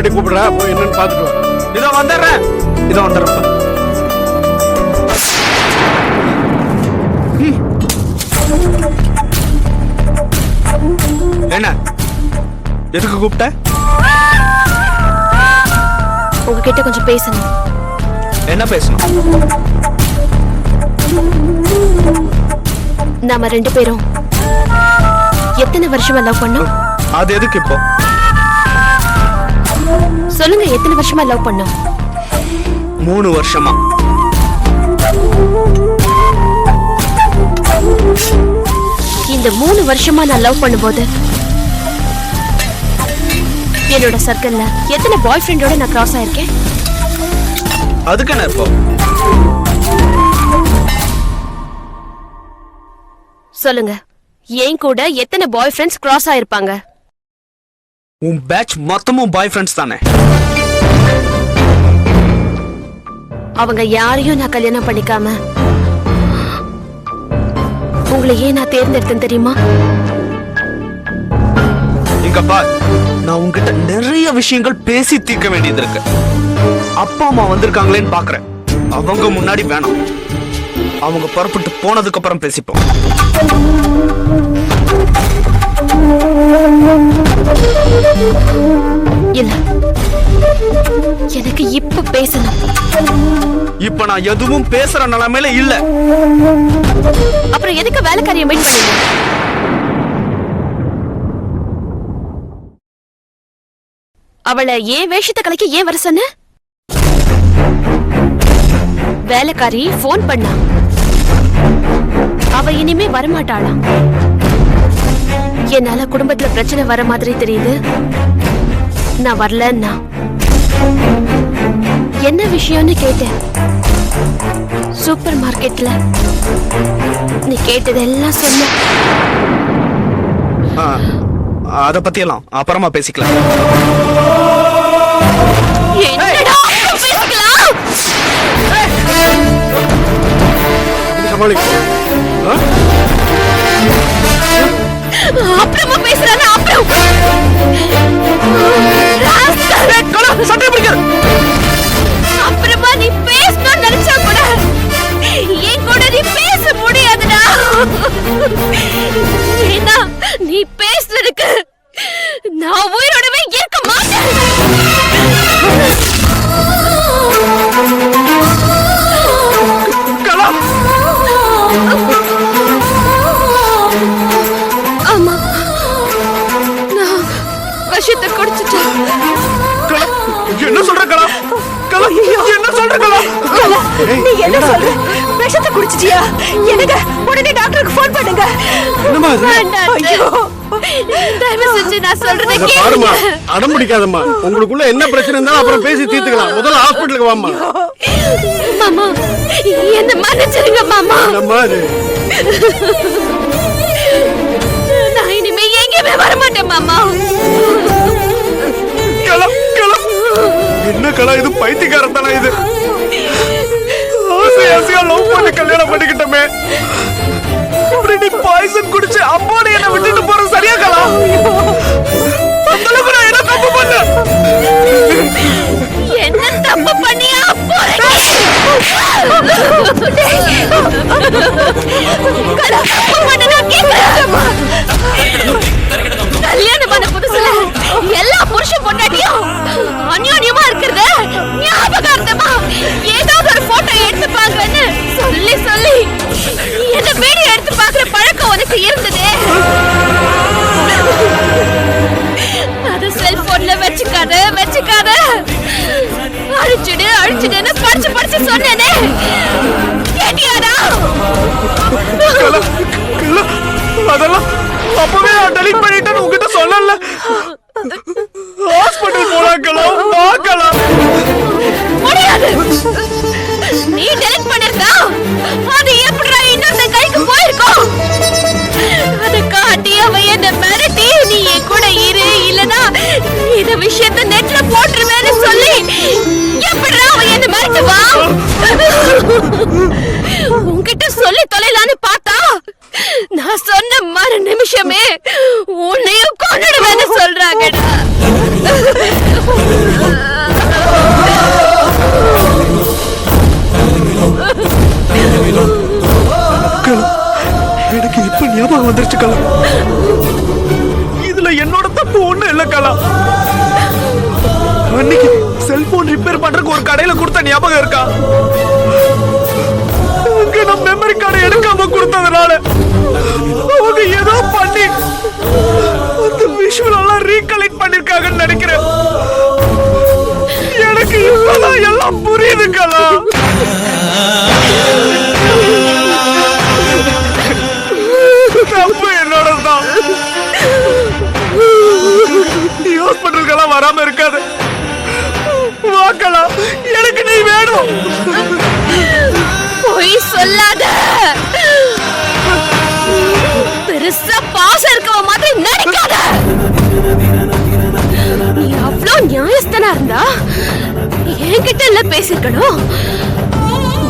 பொண்டாட்டி கூப்பிடுறா, போய் என்னன்னு பாத்துட்டு வா. இதோ வந்துடுறேன். என்ன எதுக்கு கூப்பிட்ட? உங்ககிட்ட கொஞ்சம் பேசணும். என்ன பேசணும்? நாம 2 பேரும் எத்தனை வருஷமா லவ் பண்ணோம்? அது எதுக்கு இப்போ? சொல்லுங்க, எத்தனை வருஷமா லவ் பண்ணோம்? 3 வருஷமா. இந்த 3 வருஷமா நான் லவ் பண்ணும்போது என்னோட சர்க்கிள்ல எத்தனை பாய் ஃப்ரெண்டோட நான் கிராஸ் ஆயிருக்கேன்? அதுக்கு என்ன இப்போ? சொல்லுங்க, ஏன் கூட எத்தனை பாய் ஃப்ரெண்ட்ஸ் கிராஸ் ஆயிருப்பாங்க? உன் பேட்ச் மொத்தமும் பாய் ஃப்ரெண்ட்ஸ் தானே? அவங்க யாரையும் நான் கல்யாணம் பண்ணிக்காம உங்களை ஏன் நான் தேர்ந்தெடுத்தேன் தெரியுமா? இங்க பார், நான் உன்கிட்ட நிறைய விஷயங்கள் பேசி தீர்க்க வேண்டியது இருக்கு. அப்பா அம்மா வந்திருக்காங்களேன்னு பாக்குறேன். அவங்க முன்னாடி வேணாம். அவங்க புறப்பட்டு போனதுக்கு அப்புறம் பேசிப்போம். இல்ல, எனக்கு இப்ப பேசணும். இப்ப நான் எதுவும் பேசுற நிலைமையில இல்ல. அப்புறம் எதுக்கு வேலைக்காரியை மீட் பண்ணீங்க? அவளை ஏன் வேஷத்தை கலைக்க ஏன் வர சொன்ன? வேலைக்காரி போன் பண்ணா. அவ இனிமே வரமாட்டாளாம். என்னால குடும்பத்துல பிரச்சனை வர மாதிரி தெரியுது. நான் வரலன்னா என்ன விஷயம்னு கேட்டேன். சூப்பர் மார்க்கெட்ல நீ கேட்டதெல்லாம் சொன்ன. அத பத்தி எல்லாம் அப்புறமா பேசிக்கலாம். என்னடா பேசிக்கலாம்? அப்புறமா பேசுறானே. அப்புறமா நீ பேசணும்னு நினைச்சா கூட என் கூட நீ பேச முடியாதுடா. ஏன்னா நீ பேசுறதுக்கு நான் உயிரோடவே இருக்க மாட்டேன். ஆமா, நான் விஷத்தை குடிச்சிட்டேன். என்ன சொல்ற கலா? கலா, என்ன சொல்ற கலா? நீ என்ன சொல்ற? விஷத்தை குடிச்சிட்டியா? எனக்கு உடனே டாக்டருக்கு ஃபோன் பண்ணுங்க. ஐயோ, தயவு செஞ்சு நான் சொல்றதை பாருமா, கேளுங்க. அடம் பிடிக்காதம்மா. உங்களுக்குள்ள என்ன பிரச்சனை இருந்தாலும் அப்புறம் பேசி தீர்த்துக்கலாம். முதல்ல ஹாஸ்பிட்டலுக்கு வாமா. மாமா, என்ன மன்னிச்சிருங்க மாமா. நான் இனிமே எங்கேயுமே வரமாட்டேன் மாமா. கலா, கலா, என்ன கலா, இது பைத்தியக்காரத்தானா? இது ஆசையா லவ் பண்ணி கல்யாணம் பண்ணிக்கிட்டமே. இப்படி நீ பாய்சன் குடிச்சு அம்மாடி என்ன விட்டுட்டு போற சரியா கலா? அந்த அளவுக்கு நான் என்ன தப்பு பண்ண? என்ன தப்பு பண்ணியா போறீங்க? கல்யாணமான புதுசுல எல்லா புருஷன் பொண்டாட்டியும் அந்யோன்யமா இருக்கிறத ஞாபகார்த்தமா ஏதாவது ஒரு போட்டோ எடுத்து பாக்குறேன்னு சொல்லி சொல்லி என்ன வீடியோ எடுத்து பாக்குற பழக்கம் உனக்கு இருந்ததே. அத செல்போன்ல வச்சுக்காத அழிச்சுடுன்னு படிச்சு சொன்னேனே, கேட்டியாடா? அதெல்லாம் அப்பவே நான் டெலிட் பண்ணிட்டேன்னு உங்ககிட்ட சொல்லல. ஹாஸ்பிட்டல் போலாம், பார்க்கலாம். முடியாது. நீ டெலிட் பண்ணிருந்தா அது எப்படிடா இன்னொரு கைக்கு போயிருக்கும்? அத காட்டி அவ என்ன மிரட்டி நீ என் கூட இரு, இல்லனா இந்த விஷயத்தை நெட்ல போட்டுருவேன்னு சொல்லி எப்படிடா அவ என்ன மிரட்டுவா? உன்கிட்ட சொல்லி தொலைலான்னு பார்த்தா நான் சொன்ன மறு நிமிஷமே உன்னையும் கொன்னுடுவேன்னு சொல்றாங்கடா. எனக்கு இப்ப ஞாபகம் வந்துருச்சு கலா. இதுல என்னோட தப்பு ஒண்ணு இல்ல கலா. அன்னைக்கு செல்போன் ரிப்பேர் பண்றதுக்கு ஒரு கடையில கொடுத்த ஞாபகம் இருக்கா? அங்க நான் மெமரி கார்டு எடுக்காம கொடுத்ததுனால அவங்க ஏதோ பண்ணி அந்த விஷுவல் எல்லாம் ரீகலெக்ட் பண்ணிருக்காங்கன்னு நினைக்கிறேன். எனக்கு இப்பதான் எல்லாம் புரியுது கலா. தப்பு என்னோடதான். ஹாஸ்பிட்டலுக்கெல்லாம் வராம இருக்காது. வாக்கலாம், எனக்கு நீ வேணும். பொய் சொல்லாத. பெருசா பாசம் இருக்கவ மாதிரி நடிக்காத. நீ அவ்வளோ நியாயஸ்தனா இருந்தா என்கிட்ட இல்ல பேசிருக்கணும்.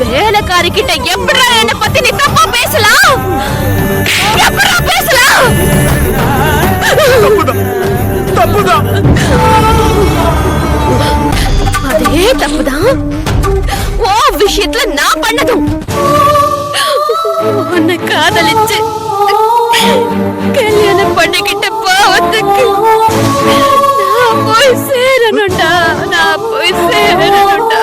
வேலைக்காரி கிட்ட எப்படா என்ன பத்தி நீ தப்பா பேசலாம்? எப்படா பேசலாம்? தப்புதான். அதே தப்புதான் ஓ விஷயத்துல நான் பண்ணதும். உன்னை காதலிச்சு கல்யாணம் பண்ணிக்கிட்ட பாவத்துக்கு நான் போய் சேரணும்டா. நான் போய் சேரணும்டா.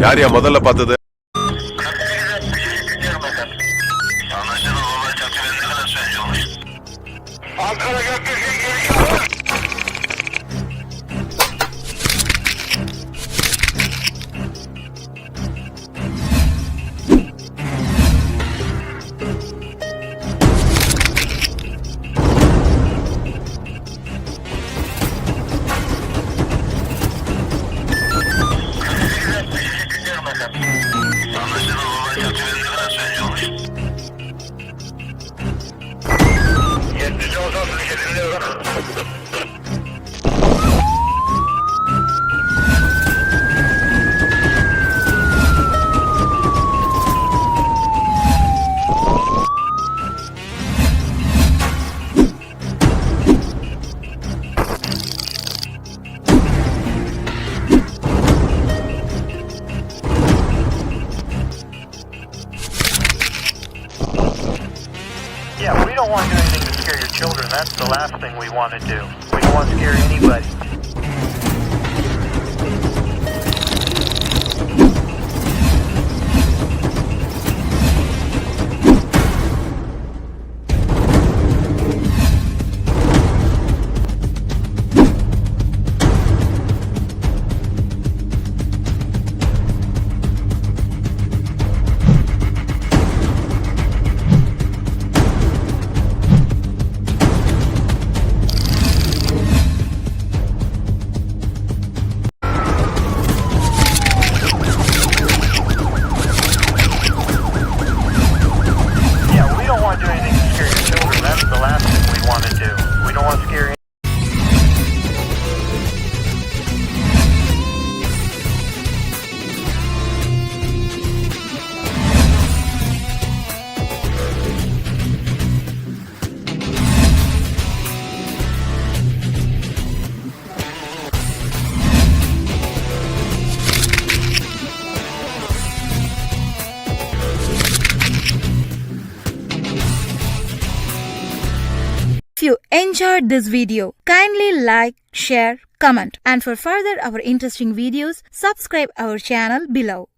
யாரையா முதல்ல பார்த்தது? Yeah, we don't want to do anything to scare your children. That's the last thing we want to do. We don't want to scare anybody. If you enjoyed this video, kindly like, share, comment, and for further our interesting videos, subscribe our channel below.